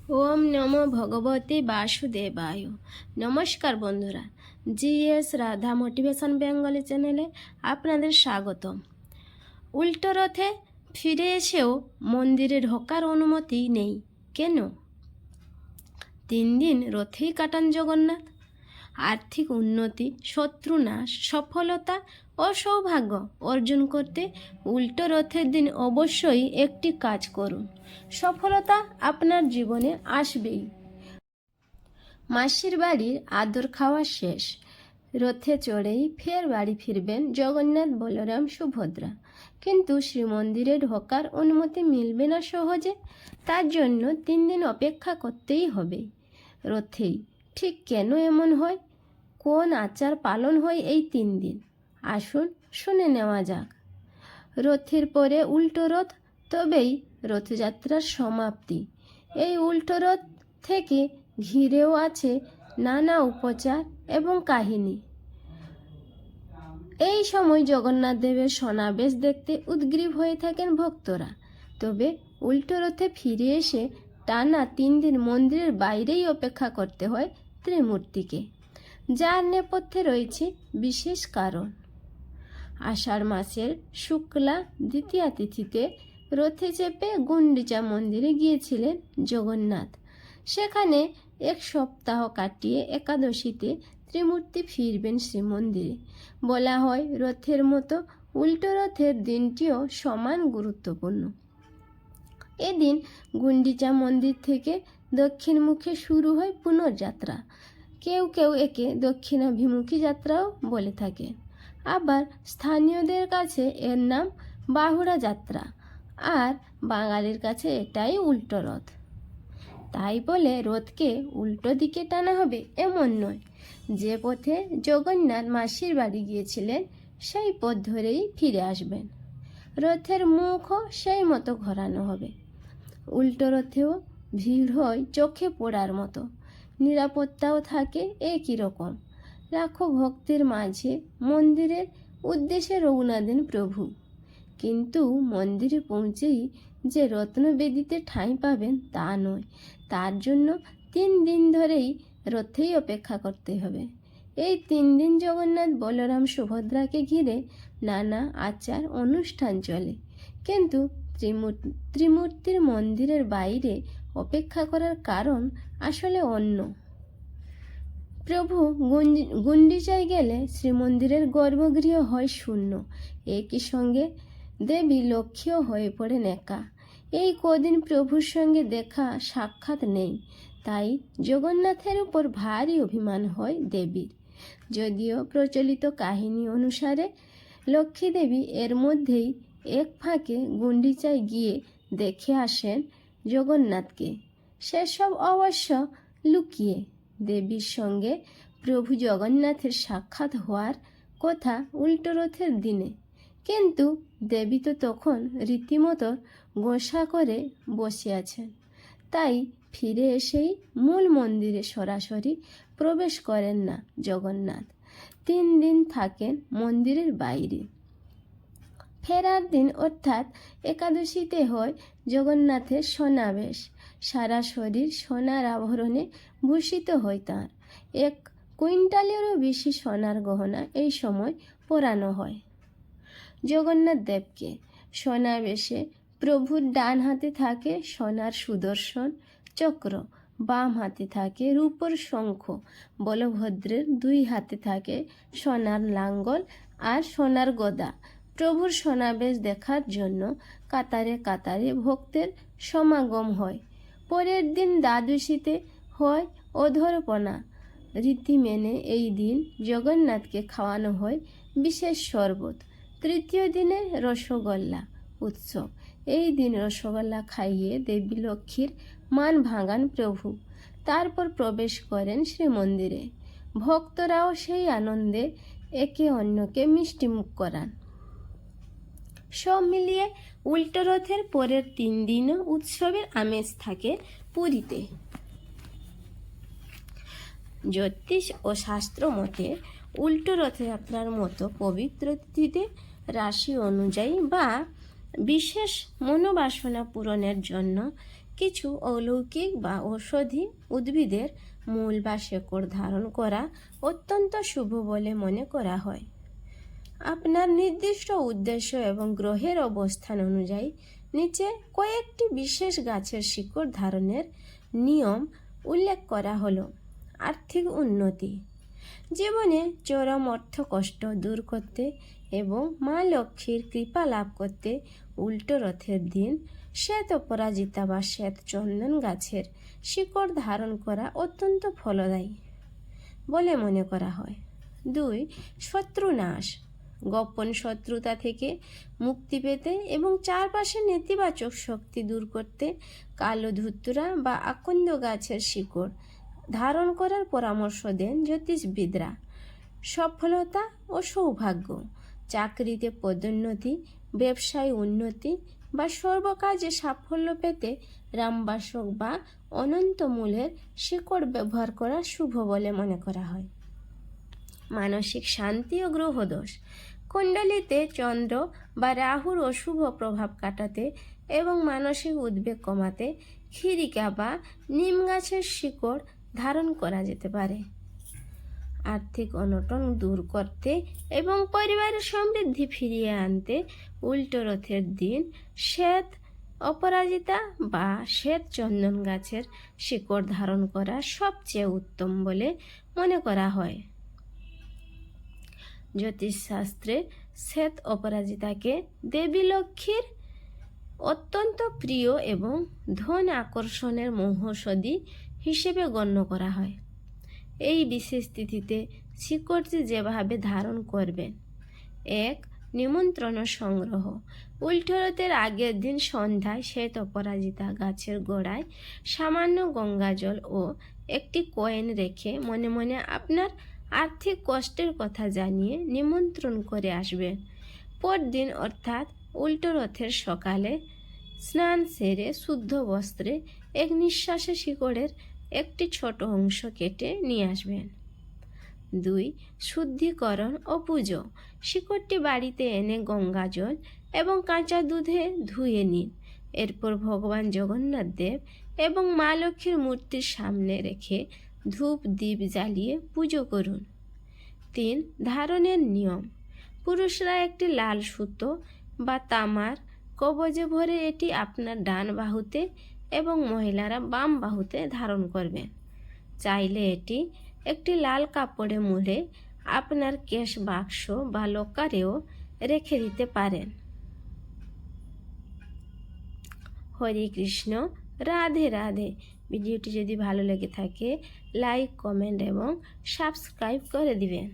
ওম নমো ভগবতে বাসুদেবায়। নমস্কার বন্ধুরা, জিএস রাধা মোটিভেশন বেঙ্গলি চ্যানেলে আপনাদের স্বাগতম। উল্টো রথে ফিরে এসেও মন্দিরে ঢোকার অনুমতি নেই কেন? 3 দিন রথেই কাটান জগন্নাথ। আর্থিক উন্নতি, শত্রুনাশ, সফলতা ও সৌভাগ্য অর্জন করতে উল্টো রথের দিন অবশ্যই একটি কাজ করুন। সফলতা আপনার জীবনে আসবেই। মাসির বাড়ির আদর খাওয়া শেষ, রথে চড়েই ফের বাড়ি ফিরবেন জগন্নাথ, বলরাম, সুভদ্রা। কিন্তু শ্রীমন্দিরে ঢোকার অনুমতি মিলবে না সহজে। তার জন্য 3 দিন অপেক্ষা করতেই হবে। রথেই ঠিক কেন এমন হয়? কোন আচার পালন হয় এই 3 দিন? আসুন শুনে নেওয়া যাক। রথের পরে উল্টো রথ, তবেই রথযাত্রার সমাপ্তি। এই উল্টো রথ থেকে ঘিরেও আছে নানা উপচার এবং কাহিনী। এই সময় জগন্নাথ দেবের সমাবেশ দেখতে উদগ্রীব হয়ে থাকেন ভক্তরা। তবে উল্টো রথে ফিরে এসে টানা 3 দিন মন্দিরের বাইরেই অপেক্ষা করতে হয় ত্রিমূর্তিকে, যার নেপথ্যে রয়েছে বিশেষ কারণ। আষাঢ় মাসের শুক্লা দ্বিতীয়া তিথিতে রথে চেপে গুন্ডিচা মন্দিরে গিয়েছিলেন জগন্নাথ। সেখানে 1 সপ্তাহ কাটিয়ে একাদশীতে ত্রিমূর্তি ফিরবেন শ্রীমন্দিরে। বলা হয় রথের মতো উল্টো রথের দিনটিও সমান গুরুত্বপূর্ণ। এদিন গুন্ডিচা মন্দির থেকে দক্ষিণমুখে শুরু হয় পুনর্যাত্রা। কেউ কেউ একে দক্ষিণাভিমুখী যাত্রাও বলে থাকে। আবার স্থানীয়দের কাছে এর নাম বাহুড়া যাত্রা, আর বাঙালির কাছে এটাই উল্টো রথ। তাই বলে রথকে উল্টো দিকে টানা হবে এমন নয়। যে পথে জগন্নাথ মাসির বাড়ি গিয়েছিলেন সেই পথ ধরেই ফিরে আসবেন। রথের মুখও সেই মতো ঘোরানো হবে। উল্টো রথেও ভিড় হয় চোখে পড়ার মতো, নিরাপত্তাও থাকে একই রকম। লাখো ভক্তের মাঝে মন্দিরের উদ্দেশ্যে রওনা দেন প্রভু। কিন্তু মন্দিরে পৌঁছেই যে রত্নবেদিতে ঠাঁই পাবেন তা নয়। তার জন্য 3 দিন ধরেই রথেই অপেক্ষা করতে হবে। এই 3 দিন জগন্নাথ, বলরাম, সুভদ্রাকে ঘিরে নানা আচার অনুষ্ঠান চলে। কিন্তু ত্রিমূর্তির মন্দিরের বাইরে অপেক্ষা করার কারণ আসলে অন্য। প্রভু গুন্ডিচায় গেলে শ্রীমন্দিরের গর্ভগৃহ হয় শূন্য। একই সঙ্গে দেবী লক্ষ্মীও হয়ে পড়েন একা। এই কদিন প্রভুর সঙ্গে দেখা সাক্ষাৎ নেই। তাই জগন্নাথের উপর ভারী অভিমান হয় দেবীর। যদিও প্রচলিত কাহিনী অনুসারে লক্ষ্মী দেবী এর মধ্যেই এক ফাঁকে গুন্ডিচায় গিয়ে দেখে আসেন জগন্নাথকে। সেসব অবশ্য লুকিয়ে। দেবীর সঙ্গে প্রভু জগন্নাথের সাক্ষাৎ হওয়ার কথা উল্টো রথের দিনে, কিন্তু দেবী তো তখন রীতিমতো গোসা করে বসে আছেন। তাই ফিরে এসেই মূল মন্দিরে সরাসরি প্রবেশ করেন না জগন্নাথ। 3 দিন থাকেন মন্দিরের বাইরে। ফেরার দিন অর্থাৎ একাদশীতে হয় জগন্নাথের সমাবেশ। সারা শরীর সোনার আভরণে ভূষিত হয় তাঁর। 1 কুইন্টালেরও বেশি সোনার গহনা এই সময় পরানো হয় জগন্নাথ দেবকে। সমাবেশে প্রভুর ডান হাতে থাকে সোনার সুদর্শন চক্র, বাম হাতে থাকে রূপোর শঙ্খ, বলভদ্রের 2 হাতে থাকে সোনার লাঙ্গল আর সোনার গদা। প্রভুর সমাবেশ দেখার জন্য কাতারে কাতারে ভক্তের সমাগম হয়। পরের দিন দ্বাদশীতে হয় অধরপনা। রীতি মেনে এই দিন জগন্নাথকে খাওয়ানো হয় বিশেষ শরবত। তৃতীয় দিনে রসগোল্লা উৎসব। এই দিন রসগোল্লা খাইয়ে দেবী লক্ষ্মীর মান ভাঙান প্রভু। তারপর প্রবেশ করেন শ্রীমন্দিরে। ভক্তরাও সেই আনন্দে একে অন্যকে মিষ্টিমুখ করান। সব মিলিয়ে উল্টো রথের পরের 3 দিনও উৎসবের আমেজ থাকে পুরীতে। জ্যোতিষ ও শাস্ত্র মতে উল্টো রথযাত্রার মতো পবিত্র তিথিতে রাশি অনুযায়ী বা বিশেষ মনোবাসনা পূরণের জন্য কিছু অলৌকিক বা ঔষধি উদ্ভিদের মূল বা শেকড় ধারণ করা অত্যন্ত শুভ বলে মনে করা হয়। আপনার নির্দিষ্ট উদ্দেশ্য এবং গ্রহের অবস্থান অনুযায়ী নিচে কয়েকটি বিশেষ গাছের শিকড় ধারণের নিয়ম উল্লেখ করা হলো। আর্থিক উন্নতি, জীবনে চরম অর্থ কষ্ট দূর করতে এবং মা লক্ষ্মীর কৃপা লাভ করতে উল্টো রথের দিন শ্বেত অপরাজিতা বা শ্বেত চন্দন গাছের শিকড় ধারণ করা অত্যন্ত ফলদায়ী বলে মনে করা হয়। 2. শত্রু নাশ, গোপন শত্রুতা থেকে মুক্তি পেতে এবং চারপাশে নেতিবাচক শক্তি দূর করতে কালো ধুতুরা বা আকন্দ গাছের শিকড় ধারণ করার পরামর্শ দেন জ্যোতিষবিদরা। সফলতা ও সৌভাগ্য, চাকরিতে পদোন্নতি, ব্যবসায় উন্নতি বা সর্বকাজে সাফল্য পেতে রামবাসক বা অনন্ত মূলের শিকড় ব্যবহার করা শুভ বলে মনে করা হয়। মানসিক শান্তি ও গ্রহদোষ, কুণ্ডলিতে চন্দ্র বা রাহুর অশুভ প্রভাব কাটাতে এবং মানসিক উদ্বেগ কমাতে খিরিকা বা নিম গাছের শিকড় ধারণ করা যেতে পারে। আর্থিক অনটন দূর করতে এবং পরিবারের সমৃদ্ধি ফিরিয়ে আনতে উল্টো রথের দিন শ্বেত অপরাজিতা বা শ্বেত চন্দন গাছের শিকড় ধারণ করা সবচেয়ে উত্তম বলে মনে করা হয়। জ্যোতিষশাস্ত্রে শ্বেত অপরাজিতাকে দেবী লক্ষ্মীর অত্যন্ত প্রিয় এবং ধন আকর্ষণের মহৌষধি হিসেবে গণ্য করা হয়। এই বিশেষ তিথিতে শিকড়টি যেভাবে ধারণ করবেন: 1. নিমন্ত্রণ সংগ্রহ, উল্টো রথের আগের দিন সন্ধ্যায় শ্বেত অপরাজিতা গাছের গোড়ায় সামান্য গঙ্গাজল ও একটি কয়েন রেখে মনে মনে আপনার আর্থিক কষ্টের কথা জানিয়ে নিমন্ত্রণ করে আসবেন। পরদিন অর্থাৎ উল্টো রথের সকালে স্নান সেরে শুদ্ধ বস্ত্রে এক নিঃশ্বাসে শিকড়ের একটি ছোট অংশ কেটে নিয়ে আসবেন। 2. শুদ্ধিকরণ ও পুজো, শিকড়টি বাড়িতে এনে গঙ্গাজল এবং কাঁচা দুধে ধুয়ে নিন। এরপর ভগবান জগন্নাথ দেব এবং মা লক্ষ্মীর মূর্তির সামনে রেখে ধূপ দীপ জ্বালিয়ে পুজো করুন। 3. ধারণের নিয়ম, পুরুষরা একটি লাল সুতো বা তামার কবজে ভরে এটি আপনার ডান বাহুতে এবং মহিলারা বাম বাহুতে ধারণ করবেন। চাইলে এটি একটি লাল কাপড়ে মুড়ে আপনার কেশ বাক্স বা লকারেও রেখে দিতে পারেন। হরে কৃষ্ণ, রাধে রাধে। ভিডিওটি যদি ভালো লেগে থাকে লাইক, কমেন্ট এবং সাবস্ক্রাইব করে দিবেন।